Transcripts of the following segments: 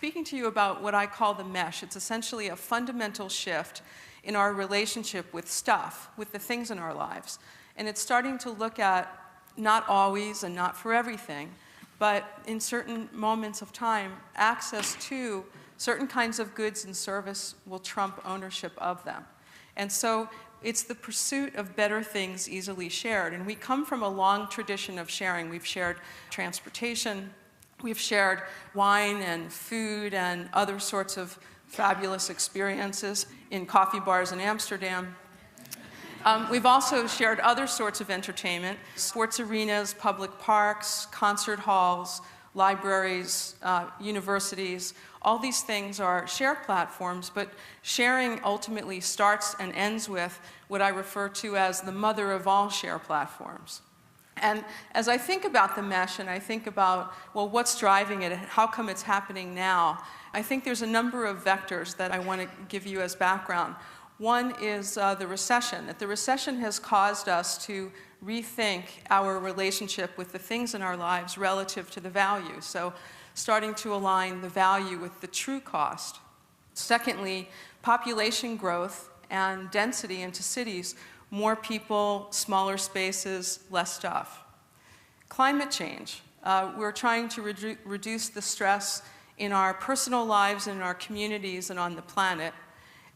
speaking to you about what I call the mesh. It's essentially a fundamental shift in our relationship with stuff, with the things in our lives. And it's starting to look at, not always and not for everything, but in certain moments of time, access to certain kinds of goods and service will trump ownership of them. And so it's the pursuit of better things easily shared. And we come from a long tradition of sharing. We've shared transportation, we've shared wine and food and other sorts of fabulous experiences in coffee bars in Amsterdam. We've also shared other sorts of entertainment, sports arenas, public parks, concert halls, libraries, universities. All these things are share platforms, but sharing ultimately starts and ends with what I refer to as the mother of all share platforms. And as I think about the mesh and I think about, well, what's driving it, how come it's happening now, I think there's a number of vectors that I want to give you as background. One is the recession. That the recession has caused us to rethink our relationship with the things in our lives relative to the value. So starting to align the value with the true cost. Secondly, population growth and density into cities. More people, smaller spaces, less stuff. Climate change. We're trying to reduce the stress in our personal lives and in our communities and on the planet.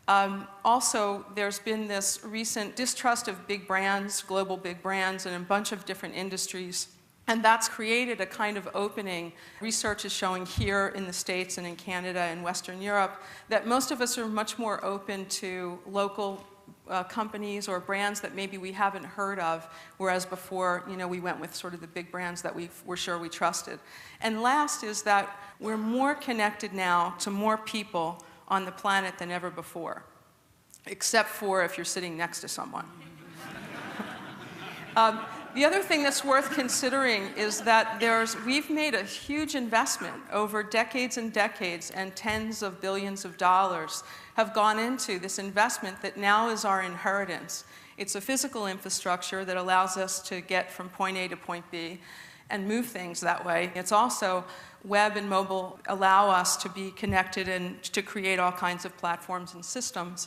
Also, there's been this recent distrust of big brands, global big brands, in a bunch of different industries. And that's created a kind of opening. Research is showing here in the States and in Canada and Western Europe that most of us are much more open to local companies or brands that maybe we haven't heard of, whereas before, we went with sort of the big brands that we were sure we trusted. And last is that we're more connected now to more people on the planet than ever before, except for if you're sitting next to someone. The other thing that's worth considering is that we've made a huge investment over decades and decades, and tens of billions of dollars have gone into this investment that now is our inheritance. It's a physical infrastructure that allows us to get from point A to point B and move things that way. It's also web and mobile allow us to be connected and to create all kinds of platforms and systems.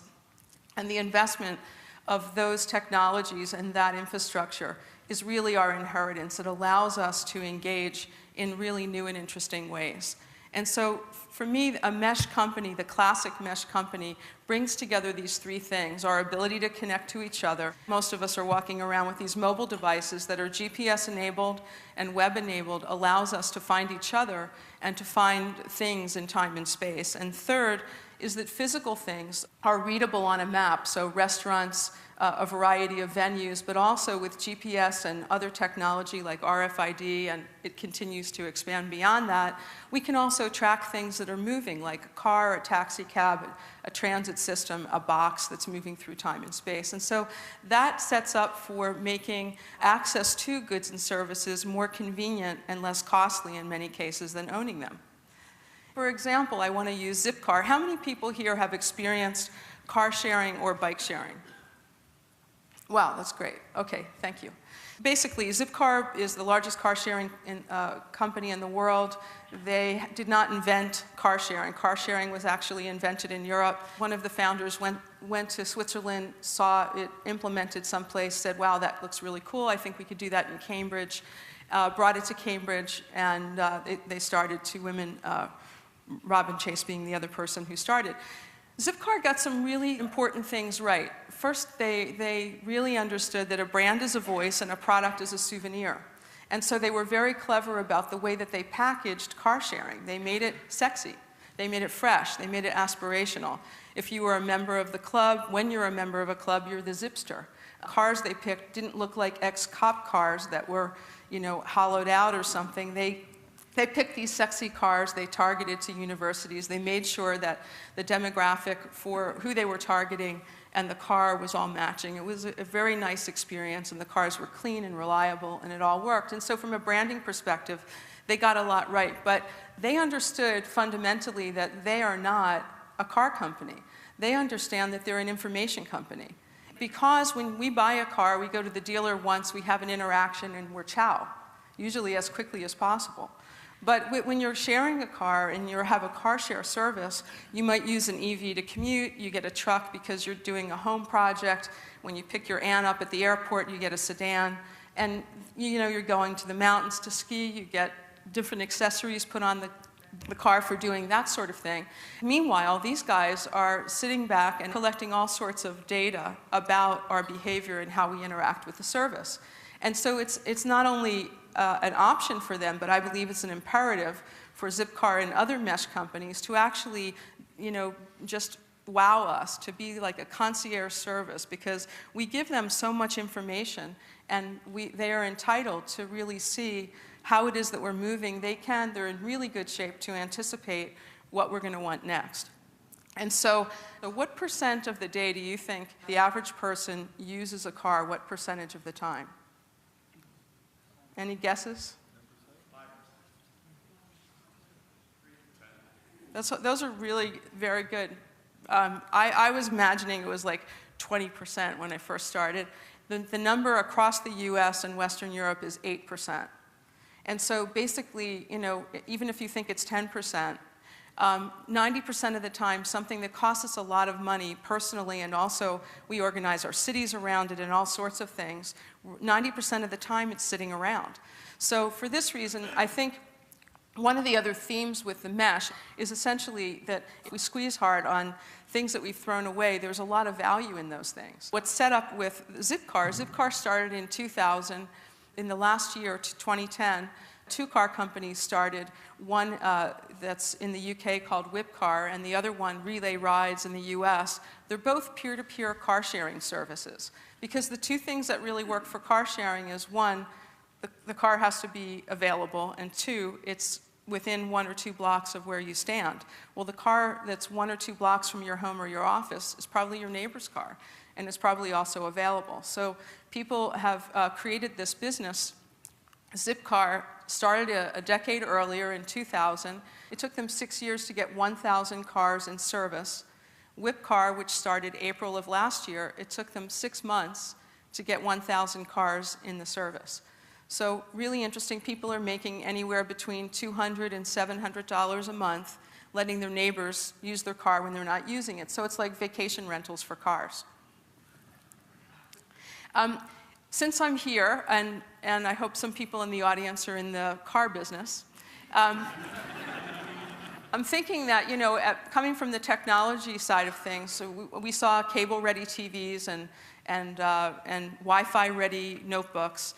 And the investment of those technologies and that infrastructure is really our inheritance. It allows us to engage in really new and interesting ways. And so for me, a mesh company, the classic mesh company, brings together these three things: our ability to connect to each other. Most of us are walking around with these mobile devices that are GPS enabled and web enabled, allows us to find each other and to find things in time and space. And third is that physical things are readable on a map, so restaurants, a variety of venues, but also with GPS and other technology like RFID, and it continues to expand beyond that, we can also track things that are moving, like a car, a taxi cab, a transit system, a box that's moving through time and space. And so that sets up for making access to goods and services more convenient and less costly in many cases than owning them. For example, I want to use Zipcar. How many people here have experienced car sharing or bike sharing? Wow, that's great. Okay, thank you. Basically, Zipcar is the largest car sharing company in the world. They did not invent car sharing. Car sharing was actually invented in Europe. One of the founders went to Switzerland, saw it implemented someplace, said, wow, that looks really cool. I think we could do that in Cambridge. Brought it to Cambridge, and they started, two women, Robin Chase being the other person who started. Zipcar got some really important things right. First, they really understood that a brand is a voice and a product is a souvenir. And so they were very clever about the way that they packaged car sharing. They made it sexy. They made it fresh. They made it aspirational. If you were a member of the club, when you're a member of a club, you're the Zipster. Cars they picked didn't look like ex-cop cars that were, hollowed out or something. They picked these sexy cars, they targeted to universities, they made sure that the demographic for who they were targeting and the car was all matching. It was a very nice experience, and the cars were clean and reliable, and it all worked. And so from a branding perspective, they got a lot right. But they understood fundamentally that they are not a car company. They understand that they're an information company. Because when we buy a car, we go to the dealer once, we have an interaction, and we're ciao, usually as quickly as possible. But when you're sharing a car and you have a car share service, you might use an EV to commute, you get a truck because you're doing a home project. When you pick your aunt up at the airport, you get a sedan. And you're going to the mountains to ski, you get different accessories put on the car for doing that sort of thing. Meanwhile, these guys are sitting back and collecting all sorts of data about our behavior and how we interact with the service. And so it's not only an option for them, but I believe it's an imperative for Zipcar and other mesh companies to actually, just wow us, to be like a concierge service, because we give them so much information, and they are entitled to really see how it is that we're moving. They're in really good shape to anticipate what we're going to want next. And so what percent of the day do you think the average person uses a car, what percentage of the time? Any guesses? 5%. Those are really very good. I was imagining it was like 20% when I first started. The number across the US and Western Europe is 8%. And so basically, even if you think it's 10%, 90% of the time, something that costs us a lot of money personally, and also we organize our cities around it and all sorts of things, 90% of the time it's sitting around. So for this reason, I think one of the other themes with the mesh is essentially that if we squeeze hard on things that we've thrown away, there's a lot of value in those things. What's set up with Zipcar started in 2000. In the last year, 2010, 2 car companies started, one that's in the UK called Whipcar, and the other one, Relay Rides, in the US. They're both peer-to-peer car sharing services. Because the 2 things that really work for car sharing is, 1, the car has to be available, and 2, it's within 1 or 2 blocks of where you stand. Well, the car that's 1 or 2 blocks from your home or your office is probably your neighbor's car, and it's probably also available. So people have created this business. Zipcar started a decade earlier in 2000. It took them 6 years to get 1,000 cars in service. Whipcar, which started April of last year, it took them 6 months to get 1,000 cars in the service. So really interesting. People are making anywhere between $200 and $700 a month, letting their neighbors use their car when they're not using it. So it's like vacation rentals for cars. Since I'm here, and I hope some people in the audience are in the car business, I'm thinking that, coming from the technology side of things, so we saw cable-ready TVs and Wi-Fi-ready notebooks.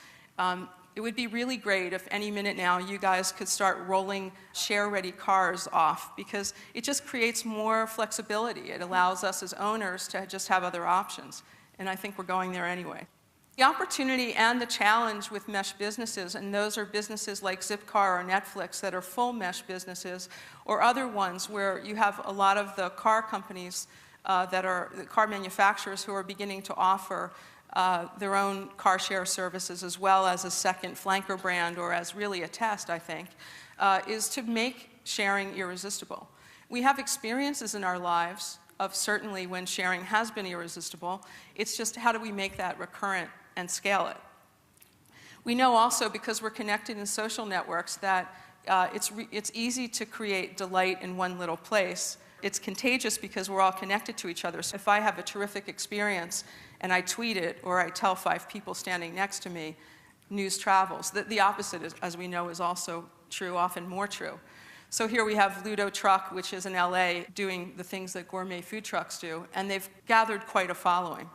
It would be really great if any minute now you guys could start rolling share-ready cars off, because it just creates more flexibility. It allows us as owners to just have other options. And I think we're going there anyway. The opportunity and the challenge with mesh businesses, and those are businesses like Zipcar or Netflix that are full mesh businesses, or other ones where you have a lot of the car companies that are the car manufacturers who are beginning to offer their own car share services, as well as a second flanker brand, or as really a test, I think, is to make sharing irresistible. We have experiences in our lives of certainly when sharing has been irresistible. It's just how do we make that recurrent and scale it? We know also, because we're connected in social networks, that it's easy to create delight in one little place. It's contagious because we're all connected to each other. So if I have a terrific experience and I tweet it, or I tell 5 people standing next to me, news travels. The opposite, as we know, is also true, often more true. So here we have Ludo Truck, which is in LA, doing the things that gourmet food trucks do, and they've gathered quite a following.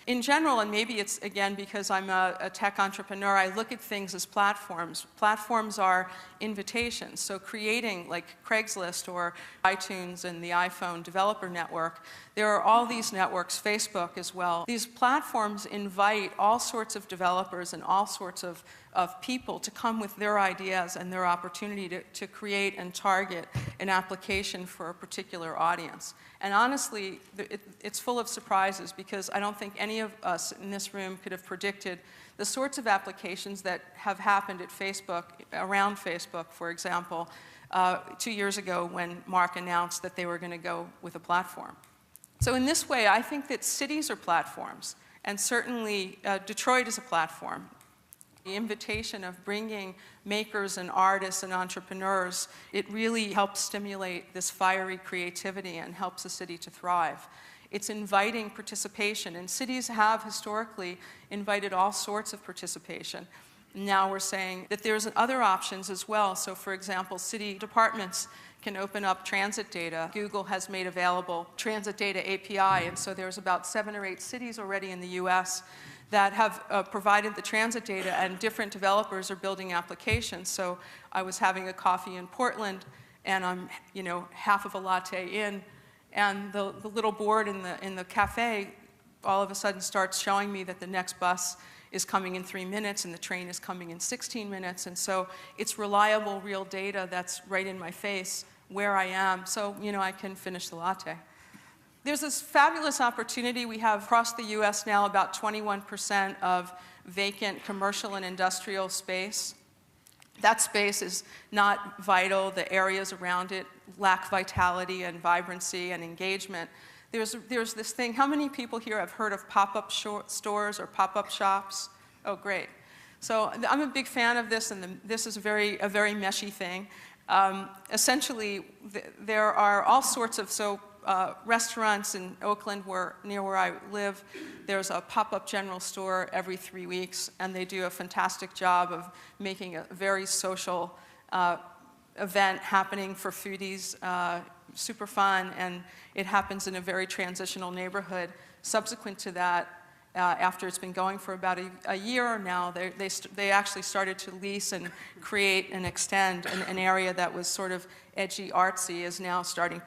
In general, and maybe it's, again, because I'm a tech entrepreneur, I look at things as platforms. Platforms are invitations. So creating, like Craigslist or iTunes and the iPhone developer network, there are all these networks, Facebook as well. These platforms invite all sorts of developers and all sorts of people to come with their ideas and their opportunity to create and target an application for a particular audience. And honestly, it's full of surprises, because I don't think any of us in this room could have predicted the sorts of applications that have happened at Facebook, around Facebook, for example, 2 years ago when Mark announced that they were going to go with a platform. So in this way, I think that cities are platforms, and certainly Detroit is a platform. The invitation of bringing makers and artists and entrepreneurs, it really helps stimulate this fiery creativity and helps the city to thrive. It's inviting participation, and cities have historically invited all sorts of participation. Now we're saying that there's other options as well. So for example, city departments can open up transit data. Google has made available transit data API, and so there's about 7 or 8 cities already in the US that have provided the transit data, and different developers are building applications. So I was having a coffee in Portland, and I'm, half of a latte in, and the little board in the cafe all of a sudden starts showing me that the next bus is coming in 3 minutes and the train is coming in 16 minutes. And so it's reliable, real data that's right in my face where I am, so I can finish the latte. There's this fabulous opportunity we have across the US now, about 21% of vacant commercial and industrial space. That space is not vital. The areas around it lack vitality and vibrancy and engagement. There's this thing, how many people here have heard of pop-up stores or pop-up shops? Oh, great. So I'm a big fan of this, and this is a very meshy thing. Essentially, there are all sorts of, restaurants in Oakland, near where I live, there's a pop-up general store every 3 weeks, and they do a fantastic job of making a very social event happening for foodies, super fun, and it happens in a very transitional neighborhood. Subsequent to that, after it's been going for about a year now, they actually started to lease and create and extend an area that was sort of edgy, artsy, is now starting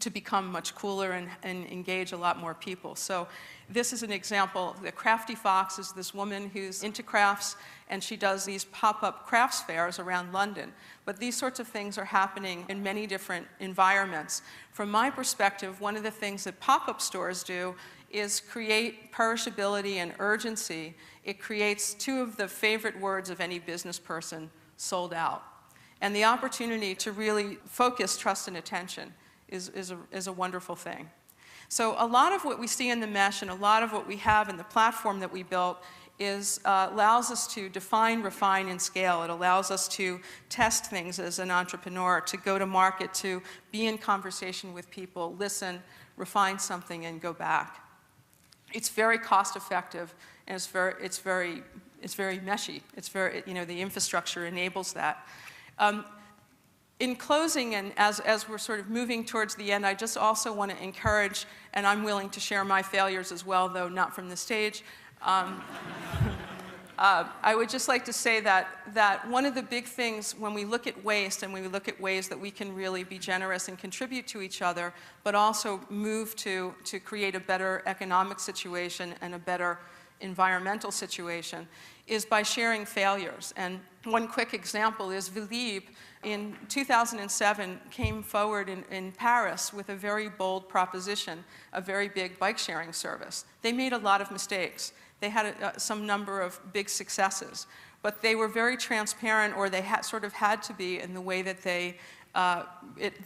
to become much cooler and engage a lot more people. So this is an example. The Crafty Fox is this woman who's into crafts, and she does these pop-up crafts fairs around London. But these sorts of things are happening in many different environments. From my perspective, one of the things that pop-up stores do is create perishability and urgency. It creates 2 of the favorite words of any business person: sold out. And the opportunity to really focus trust and attention is a wonderful thing. So a lot of what we see in the mesh and a lot of what we have in the platform that we built allows us to define, refine, and scale. It allows us to test things as an entrepreneur, to go to market, to be in conversation with people, listen, refine something, and go back. It's very cost effective, and it's very meshy. It's very, the infrastructure enables that. In closing, and as we're sort of moving towards the end, I just also want to encourage, and I'm willing to share my failures as well, though not from the stage. I would just like to say that one of the big things when we look at waste and when we look at ways that we can really be generous and contribute to each other, but also move to create a better economic situation and a better environmental situation, is by sharing failures. And one quick example is Velib in 2007 came forward in Paris with a very bold proposition, a very big bike sharing service. They made a lot of mistakes. They had some number of big successes, but they were very transparent, or they sort of had to be, in the way that they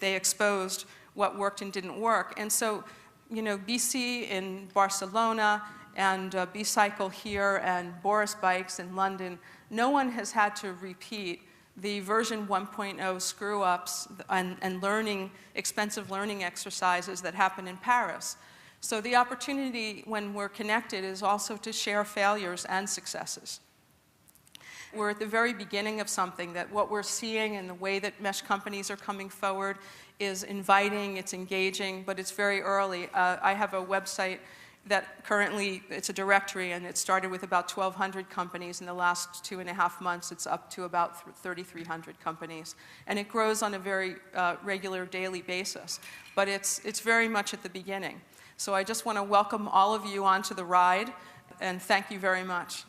exposed what worked and didn't work. And so, BC in Barcelona, and B-Cycle here, and Boris Bikes in London, no one has had to repeat the version 1.0 screw-ups and expensive learning exercises that happen in Paris. So the opportunity when we're connected is also to share failures and successes. We're at the very beginning of something that what we're seeing and the way that mesh companies are coming forward is inviting, it's engaging, but it's very early. I have a website that currently, it's a directory, and it started with about 1,200 companies. In the last 2.5 months, it's up to about 3,300 companies. And it grows on a very regular daily basis. But it's very much at the beginning. So I just want to welcome all of you onto the ride, and thank you very much.